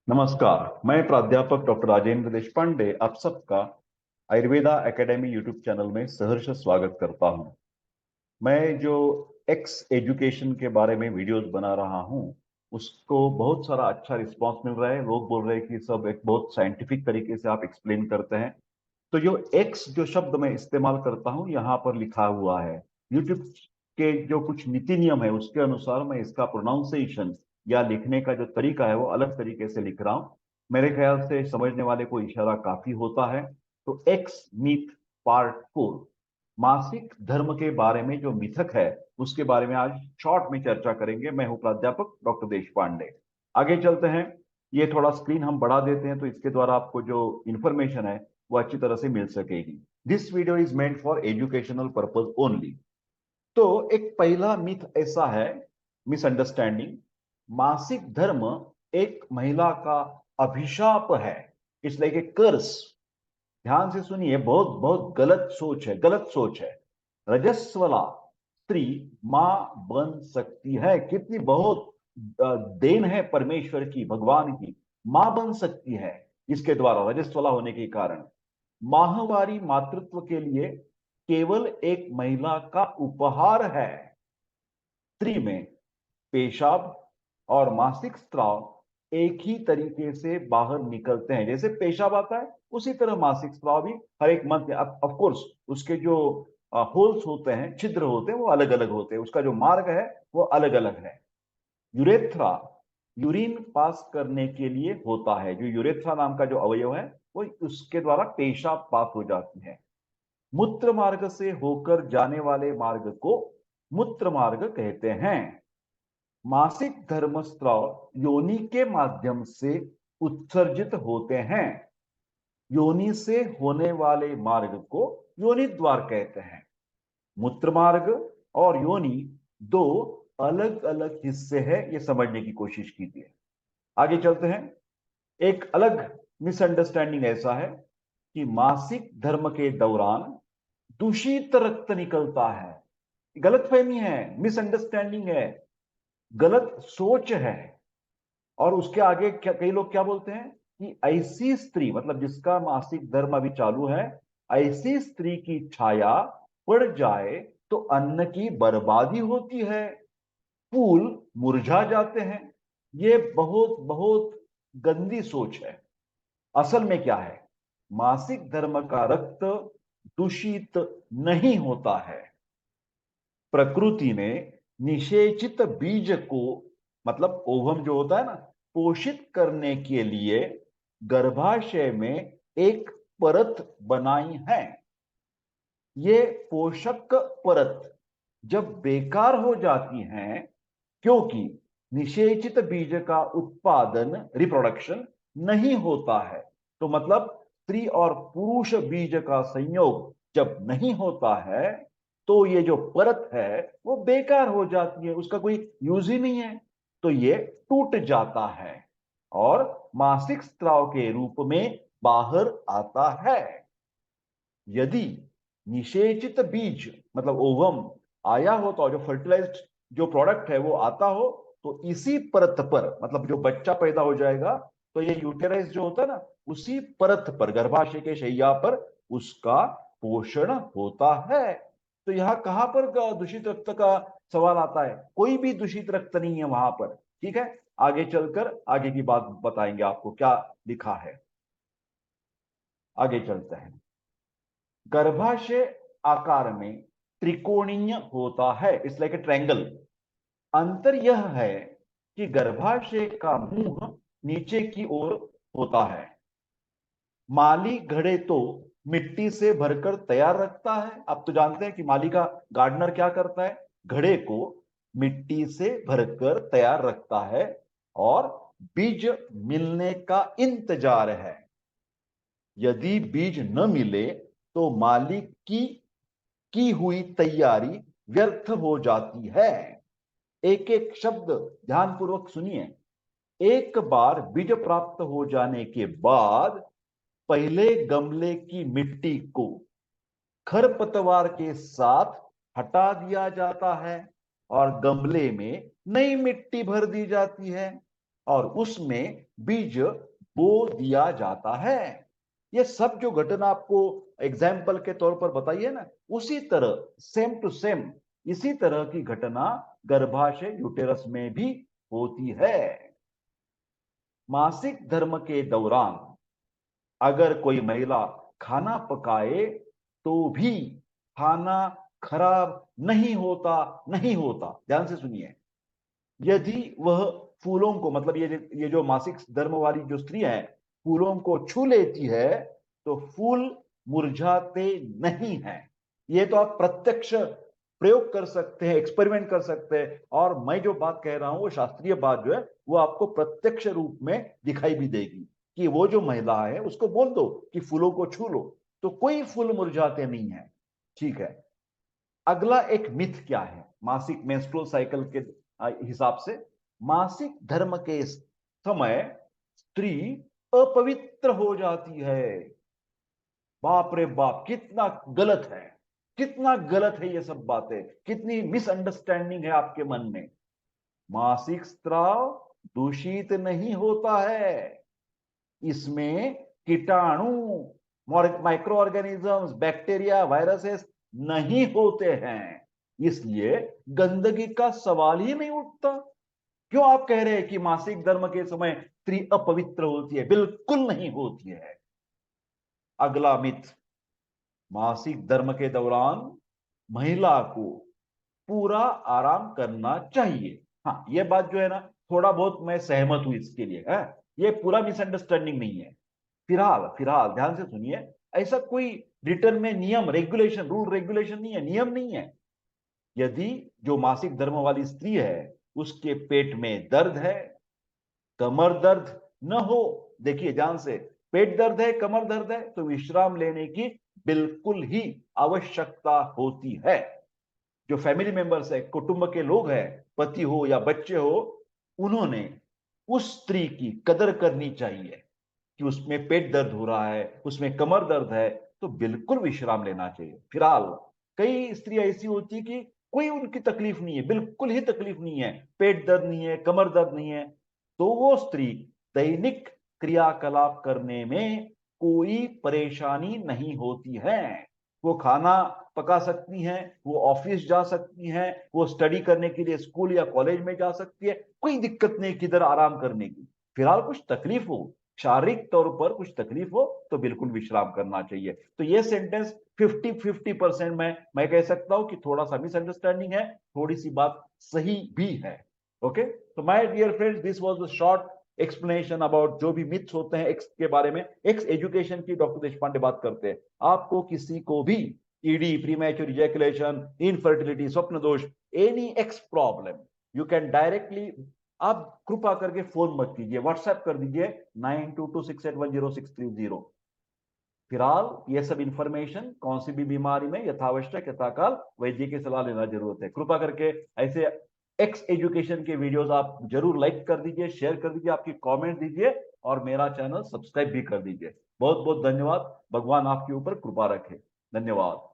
नमस्कार। मैं प्राध्यापक डॉक्टर राजेंद्र देशपांडे आप सबका आयुर्वेदा एकेडमी यूट्यूब चैनल में सहर्ष स्वागत करता हूं। मैं जो एक्स एजुकेशन के बारे में वीडियोस बना रहा हूं, उसको बहुत सारा अच्छा रिस्पांस मिल रहा है। लोग बोल रहे हैं कि सब एक बहुत साइंटिफिक तरीके से आप एक्सप्लेन करते हैं। तो जो शब्द मैं इस्तेमाल करता हूं यहाँ पर लिखा हुआ है। यूट्यूब के जो कुछ नीति नियम है उसके अनुसार मैं इसका प्रोनाउंसिएशन या लिखने का जो तरीका है वो अलग तरीके से लिख रहा हूं। मेरे ख्याल से समझने वाले को इशारा काफी होता है। तो एक्स मिथ पार्ट 4, मासिक धर्म के बारे में जो मिथक है उसके बारे में आज शॉर्ट में चर्चा करेंगे। मैं हूं प्राध्यापक डॉक्टर देश पांडे। आगे चलते हैं। ये थोड़ा स्क्रीन हम बढ़ा देते हैं तो इसके द्वारा आपको जो इंफॉर्मेशन है वो अच्छी तरह से मिल सकेगी। This video is meant for educational purpose only. तो एक पहला मिथ ऐसा है, मिसअंडरस्टैंडिंग, मासिक धर्म एक महिला का अभिशाप है। इट्स लाइक ए कर्स। ध्यान से सुनिए, बहुत बहुत गलत सोच है, गलत सोच है। रजस्वला स्त्री मां बन सकती है, कितनी बहुत देन है परमेश्वर की, भगवान की। मां बन सकती है इसके द्वारा, रजस्वला होने के कारण। माहवारी मातृत्व के लिए केवल एक महिला का उपहार है। स्त्री में पेशाब और मासिक स्राव एक ही तरीके से बाहर निकलते हैं। जैसे पेशाब आता है उसी तरह मासिक स्राव भी हर एक मंथ में, ऑफ कोर्स उसके जो होल्स होते हैं, छिद्र होते हैं, वो अलग अलग होते हैं, उसका जो मार्ग है वो अलग अलग है। यूरेथ्रा यूरिन पास करने के लिए होता है। जो यूरेथ्रा नाम का जो अवयव है वो उसके द्वारा पेशाब पास हो जाती है। मूत्र मार्ग से होकर जाने वाले मार्ग को मूत्र मार्ग कहते हैं। मासिक धर्मस्राव योनि के माध्यम से उत्सर्जित होते हैं। योनि से होने वाले मार्ग को योनि द्वार कहते हैं। मूत्र मार्ग और योनि दो अलग अलग हिस्से हैं, ये समझने की कोशिश कीजिए। आगे चलते हैं। एक अलग मिसअंडरस्टैंडिंग ऐसा है कि मासिक धर्म के दौरान दूषित रक्त निकलता है। गलतफहमी है, मिसअंडरस्टैंडिंग है, गलत सोच है। और उसके आगे क्या कई लोग क्या बोलते हैं कि ऐसी स्त्री, मतलब जिसका मासिक धर्म अभी चालू है, ऐसी स्त्री की छाया पड़ जाए तो अन्न की बर्बादी होती है, फूल मुरझा जाते हैं। ये बहुत बहुत गंदी सोच है। असल में क्या है, मासिक धर्म का रक्त दूषित नहीं होता है। प्रकृति ने निषेचित बीज को, मतलब ओवम जो होता है ना, पोषित करने के लिए गर्भाशय में एक परत बनाई है। ये पोषक परत जब बेकार हो जाती है, क्योंकि निषेचित बीज का उत्पादन, रिप्रोडक्शन नहीं होता है, तो मतलब स्त्री और पुरुष बीज का संयोग जब नहीं होता है तो ये जो परत है वो बेकार हो जाती है, उसका कोई यूज ही नहीं है। तो ये टूट जाता है और मासिक स्राव के रूप में बाहर आता है। यदि निषेचित बीज, मतलब ओवम आया हो, तो जो फर्टिलाइज्ड जो प्रोडक्ट है वो आता हो, तो इसी परत पर, मतलब जो बच्चा पैदा हो जाएगा, तो ये यूटेराइज जो होता है ना, उसी परत पर, गर्भाशय के शैया पर उसका पोषण होता है। तो यहां कहां पर दूषित रक्त का सवाल आता है? कोई भी दूषित रक्त नहीं है वहां पर। ठीक है, आगे चलकर आगे की बात बताएंगे आपको क्या लिखा है। आगे चलते हैं। गर्भाशय आकार में त्रिकोणीय होता है, इट्स लाइक ए ट्रायंगल। अंतर यह है कि गर्भाशय का मुंह नीचे की ओर होता है। माली घड़े तो मिट्टी से भरकर तैयार रखता है। आप तो जानते हैं कि माली का गार्डनर क्या करता है, घड़े को मिट्टी से भरकर तैयार रखता है और बीज मिलने का इंतजार है। यदि बीज न मिले तो मालिक की हुई तैयारी व्यर्थ हो जाती है। एक एक शब्द ध्यानपूर्वक सुनिए। एक बार बीज प्राप्त हो जाने के बाद पहले गमले की मिट्टी को खरपतवार के साथ हटा दिया जाता है और गमले में नई मिट्टी भर दी जाती है। और उसमें बीज बो दिया जाता है। ये सब जो घटना आपको एग्जाम्पल के तौर पर बताई है ना, उसी तरह सेम टू सेम इसी तरह की घटना गर्भाशय यूटेरस में भी होती है। मासिक धर्म के दौरान अगर कोई महिला खाना पकाए तो भी खाना खराब नहीं होता। ध्यान से सुनिए। यदि वह फूलों को, मतलब ये जो मासिक धर्म वाली जो स्त्री है, फूलों को छू लेती है तो फूल मुरझाते नहीं हैं। ये तो आप प्रत्यक्ष प्रयोग कर सकते हैं, एक्सपेरिमेंट कर सकते हैं। और मैं जो बात कह रहा हूं वो शास्त्रीय बात जो है वो आपको प्रत्यक्ष रूप में दिखाई भी देगी कि वो जो महिला है उसको बोल दो कि फूलों को छू लो तो कोई फूल मुरझाते नहीं है। ठीक है। अगला एक मिथ क्या है मासिक मेंस्ट्रुअल साइकिल के हिसाब से? मासिक धर्म के समय स्त्री अपवित्र हो जाती है। बाप रे बाप, कितना गलत है, कितना गलत है ये सब बातें, कितनी मिसअंडरस्टैंडिंग है आपके मन में। मासिक स्त्राव दूषित नहीं होता है। इसमें कीटाणु, माइक्रो ऑर्गेनिजम्स, बैक्टीरिया, वायरसेस नहीं होते हैं। इसलिए गंदगी का सवाल ही नहीं उठता। क्यों आप कह रहे हैं कि मासिक धर्म के समय स्त्री अपवित्र होती है? बिल्कुल नहीं होती है। अगला मिथ, मासिक धर्म के दौरान महिला को पूरा आराम करना चाहिए। हाँ, ये बात जो है ना, थोड़ा बहुत मैं सहमत हूं इसके लिए है। ये पूरा मिसअंडरस्टैंडिंग नहीं है। फिलहाल फिलहाल ध्यान से सुनिए। ऐसा कोई रिटर्न में नियम, रेगुलेशन, रूल रेगुलेशन नहीं है, नियम नहीं है। यदि जो मासिक धर्म वाली स्त्री है उसके पेट में दर्द है, कमर दर्द न हो, देखिए ध्यान से, पेट दर्द है, कमर दर्द है तो विश्राम लेने की बिल्कुल ही आवश्यकता होती है। जो फैमिली मेंबर्स है, कुटुंब के लोग हैं, पति हो या बच्चे हो, उन्होंने उस स्त्री की कदर करनी चाहिए कि उसमें पेट दर्द हो रहा है, उसमें कमर दर्द है तो बिल्कुल विश्राम लेना चाहिए। फिलहाल कई स्त्री ऐसी होती है कि कोई उनकी तकलीफ नहीं है, बिल्कुल ही तकलीफ नहीं है, पेट दर्द नहीं है, कमर दर्द नहीं है, तो वो स्त्री दैनिक क्रियाकलाप करने में कोई परेशानी नहीं होती है। वो खाना पका सकती हैं, वो ऑफिस जा सकती हैं, वो स्टडी करने के लिए स्कूल या कॉलेज में जा सकती है, कोई दिक्कत नहीं किधर आराम करने की। फिलहाल कुछ तकलीफ हो, शारीरिक तौर पर कुछ तकलीफ हो तो बिल्कुल विश्राम करना चाहिए। तो ये सेंटेंस 50-50% में मैं कह सकता हूं कि थोड़ा सा मिसअंडरस्टैंडिंग है, थोड़ी सी बात सही भी है। ओके, तो my dear friends, this was the short explanation about जो भी मिथ्स होते हैं एक्स के बारे में। एक्स एजुकेशन की डॉक्टर देशपांडे बात करते हैं। आपको किसी को भी ईडी, प्रीमैच्योर इजैकुलेशन, इनफर्टिलिटी, स्वप्न दोष, any x problem, you can directly, आप कृपा करके फोन मत कीजिए, व्हाट्सएप कर दीजिए 9226810630। फिलहाल ये सब इंफॉर्मेशन कौन सी भी बीमारी में यथावश्यक यथाकाल वैद्य की सलाह लेना जरूरत है। कृपा करके ऐसे एक्स एजुकेशन के वीडियोस आप जरूर लाइक कर दीजिए, शेयर कर दीजिए, आपकी कमेंट दीजिए और मेरा चैनल सब्सक्राइब भी कर दीजिए। बहुत बहुत धन्यवाद। भगवान आपके ऊपर कृपा रखे। धन्यवाद।